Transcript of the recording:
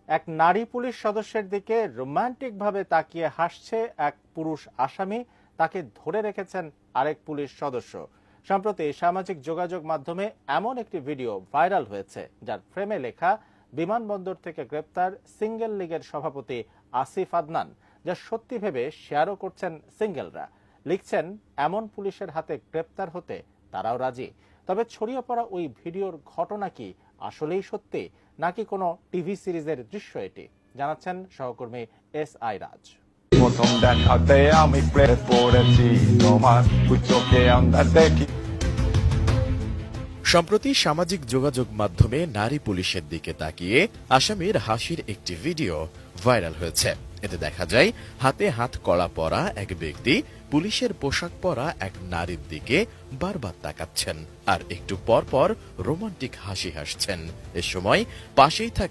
এক নারী পুলিশ সদস্যের দিকে রোমান্টিক ভাবে তাকিয়ে হাসছে এক পুরুষ আসামি, তাকে ধরে রেখেছেন আরেক পুলিশ সদস্য। সম্প্রতি সামাজিক যোগাযোগ মাধ্যমে এমন একটি ভিডিও ভাইরাল হয়েছে, যার ফ্রেমে লেখা বিমানবন্দর থেকে গ্রেপ্তার সিঙ্গেল লীগের সভাপতি আসিফ আদনান, যা সত্যি ভেবে শেয়ারও করছেন সিঙ্গেলরা। লিখছেন, এমন পুলিশের হাতে গ্রেপ্তার হতে তারাও রাজি। তবে ছড়িয়ে পড়া ওই ভিডিওর ঘটনা কি আসলেই সত্যি, নাকি কোনো টিভি সিরিজের দৃশ্য এটি, জানাচ্ছেন সহকর্মী SI রাজ। প্রথম দেখাতে আমি প্রেমে পড়েছি তোমার চোখে আন্ধার দেখি। সম্প্রতি সামাজিক যোগাযোগ মাধ্যমে নারী পুলিশের দিকে তাকিয়ে আসামির হাসির একটি ভিডিও ভাইরাল হয়েছে। এতে দেখা যায় হাতে হাত কড়া পরা এক ব্যক্তি পুলিশের পোশাক পরা এক নারীর দিকে বারবার তাকাচ্ছেন আর একটু পর পর রোমান্টিক হাসি হাসছেন। এ সময় পাশেই থাকা